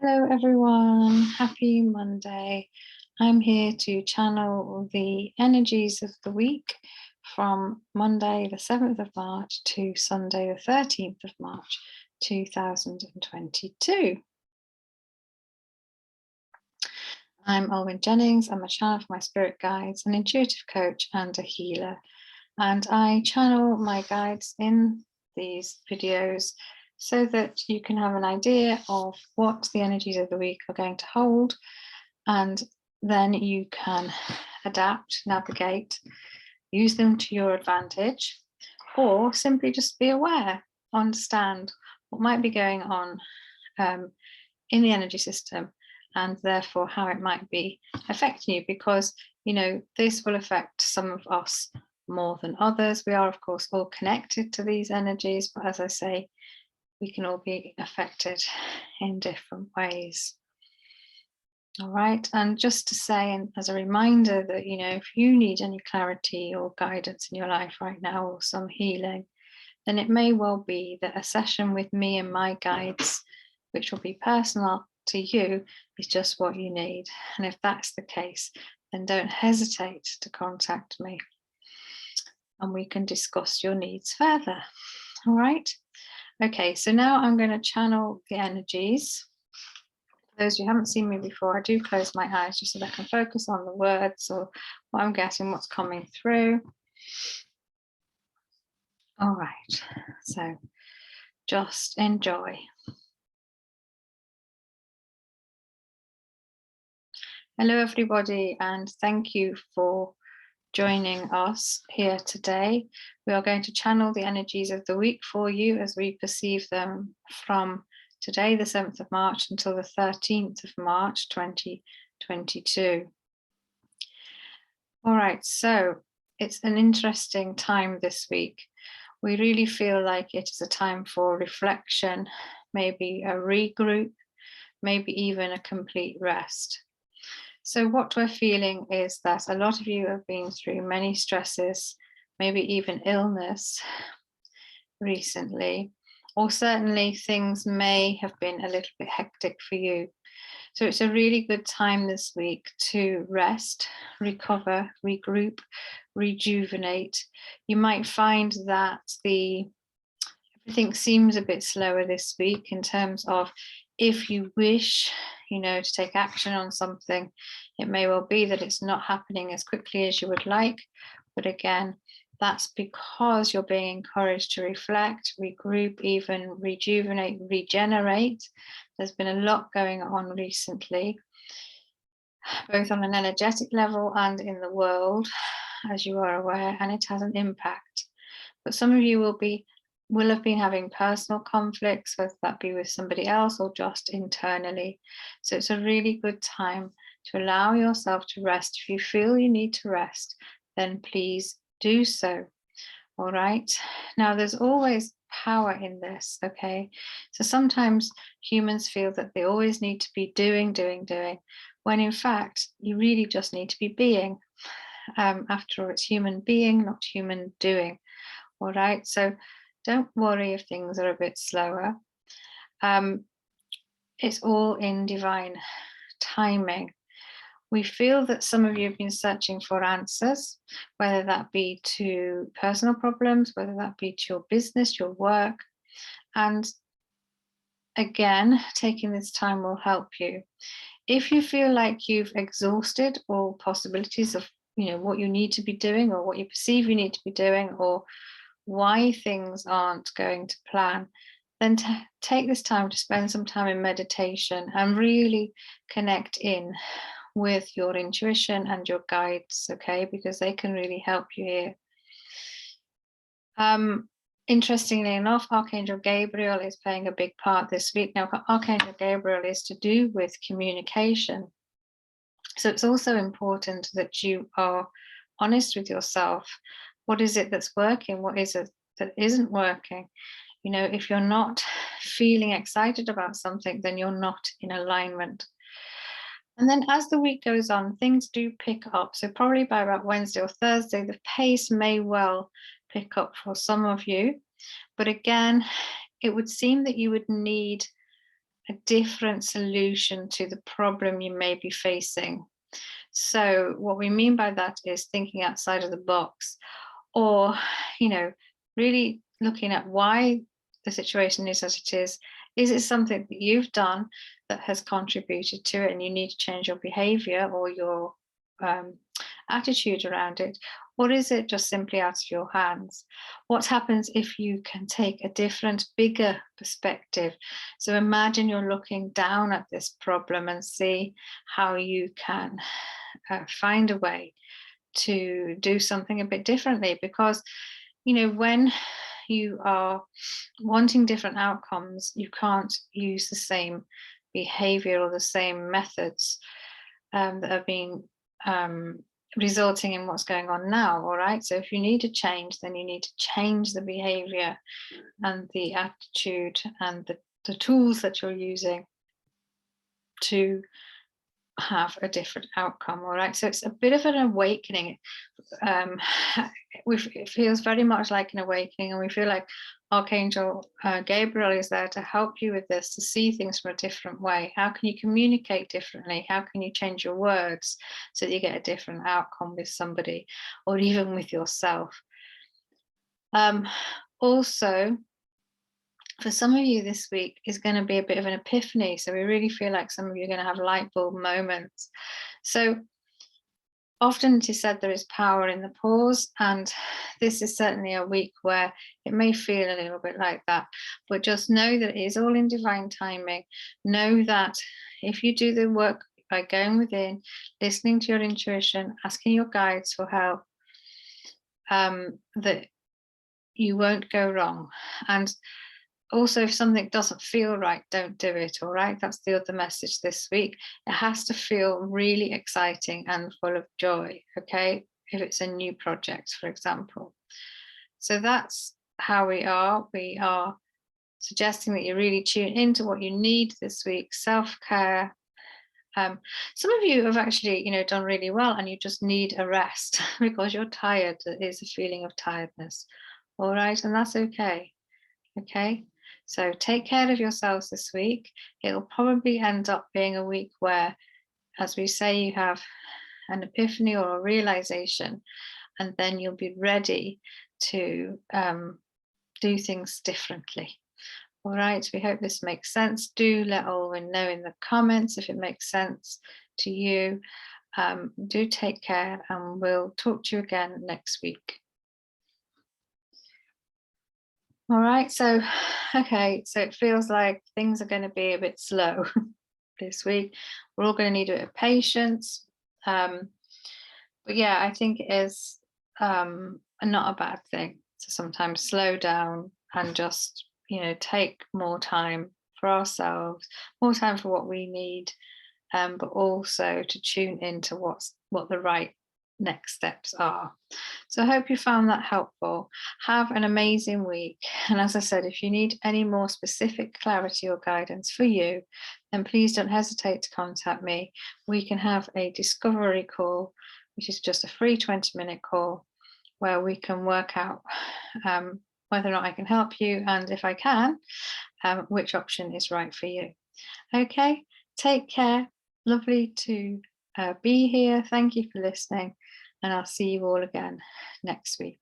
Hello everyone, happy Monday. I'm here to channel the energies of the week from Monday the 7th of March to Sunday the 13th of March 2022. I'm Alwyn Jennings. I'm a channel for my spirit guides, an intuitive coach and a healer. And I channel my guides in these videos so that you can have an idea of what the energies of the week are going to hold, and then you can adapt, navigate, use them to your advantage, or simply just be aware, understand what might be going on in the energy system, and therefore how it might be affecting you, because this will affect some of us more than others. We are, of course, all connected to these energies, but as I say, we can all be affected in different ways. All right, and just to say, and as a reminder that, if you need any clarity or guidance in your life right now, or some healing, then it may well be that a session with me and my guides, which will be personal to you, is just what you need. And if that's the case, then don't hesitate to contact me and we can discuss your needs further. All right. Okay, so now I'm going to channel the energies. For those who haven't seen me before, I do close my eyes just so that I can focus on the words or what I'm getting, what's coming through. All right, so just enjoy. Hello, everybody, and thank you for joining us here today. We are going to channel the energies of the week for you as we perceive them from today, the 7th of March, until the 13th of March, 2022. All right, so it's an interesting time this week. We really feel like it is a time for reflection, maybe a regroup, maybe even a complete rest. So what we're feeling is that a lot of you have been through many stresses, maybe even illness recently, or certainly things may have been a little bit hectic for you. So it's a really good time this week to rest, recover, regroup, rejuvenate. You might find that everything seems a bit slower this week in terms of, if you wish, to take action on something, it may well be that it's not happening as quickly as you would like. But again, that's because you're being encouraged to reflect, regroup, even rejuvenate, regenerate. There's been a lot going on recently, both on an energetic level and in the world, as you are aware, and it has an impact. But some of you will have been having personal conflicts, whether that be with somebody else or just internally. So it's a really good time to allow yourself to rest. If you feel you need to rest, then please do so. All right. Now, there's always power in this, okay? So sometimes humans feel that they always need to be doing, when in fact, you really just need to be being. After all, it's human being, not human doing. All right. So don't worry if things are a bit slower. It's all in divine timing. We feel that some of you have been searching for answers, whether that be to personal problems, whether that be to your business, your work. And again, taking this time will help you. If you feel like you've exhausted all possibilities of, what you need to be doing, or what you perceive you need to be doing, or why things aren't going to plan, then take this time to spend some time in meditation and really connect in with your intuition and your guides, okay? Because they can really help you here. Interestingly enough, Archangel Gabriel is playing a big part this week. Now, Archangel Gabriel is to do with communication. So it's also important that you are honest with yourself. What is it that's working? What is it that isn't working? If you're not feeling excited about something, then you're not in alignment. And then as the week goes on, things do pick up. So probably by about Wednesday or Thursday, the pace may well pick up for some of you. But again, it would seem that you would need a different solution to the problem you may be facing. So what we mean by that is thinking outside of the box, or, really looking at why the situation is as it is. Is it something that you've done that has contributed to it and you need to change your behavior or your um, attitude around it? Or is it just simply out of your hands? What happens if you can take a different, bigger perspective? So imagine you're looking down at this problem and see how you can find a way to do something a bit differently. Because, when you are wanting different outcomes, you can't use the same behavior or the same methods that are being resulting in what's going on now. All right. So if you need to change, then you need to change the behavior and the attitude and the tools that you're using to have a different outcome. All right. So it's a bit of an awakening. It feels very much like an awakening, and we feel like Archangel Gabriel is there to help you with this, to see things from a different way. How can you communicate differently? How can you change your words so that you get a different outcome with somebody or even with yourself? Also, for some of you this week is going to be a bit of an epiphany. So we really feel like some of you are going to have light bulb moments. So often it is said there is power in the pause, and this is certainly a week where it may feel a little bit like that, but just know that it is all in divine timing. Know that if you do the work by going within, listening to your intuition, asking your guides for help, that you won't go wrong. And also, if something doesn't feel right, don't do it. All right. That's the other message this week. It has to feel really exciting and full of joy. Okay. If it's a new project, for example. So that's how we are. We are suggesting that you really tune into what you need this week. Self-care. Some of you have actually, done really well, and you just need a rest because you're tired. There is a feeling of tiredness. All right. And that's okay. Okay. So take care of yourselves this week. It'll probably end up being a week where, as we say, you have an epiphany or a realization, and then you'll be ready to do things differently. All right, we hope this makes sense. Do let Olwen know in the comments if it makes sense to you. Do take care, and we'll talk to you again next week. All right, so it feels like things are going to be a bit slow this week. We're all going to need a bit of patience. But yeah, I think it is not a bad thing to sometimes slow down and just, take more time for ourselves, more time for what we need, but also to tune into what the right next steps are. So I hope you found that helpful. Have an amazing week. And as I said, if you need any more specific clarity or guidance for you, then please don't hesitate to contact me. We can have a discovery call, which is just a free 20-minute call where we can work out whether or not I can help you, and if I can, which option is right for you. Okay, take care. Lovely to be here. Thank you for listening, and I'll see you all again next week.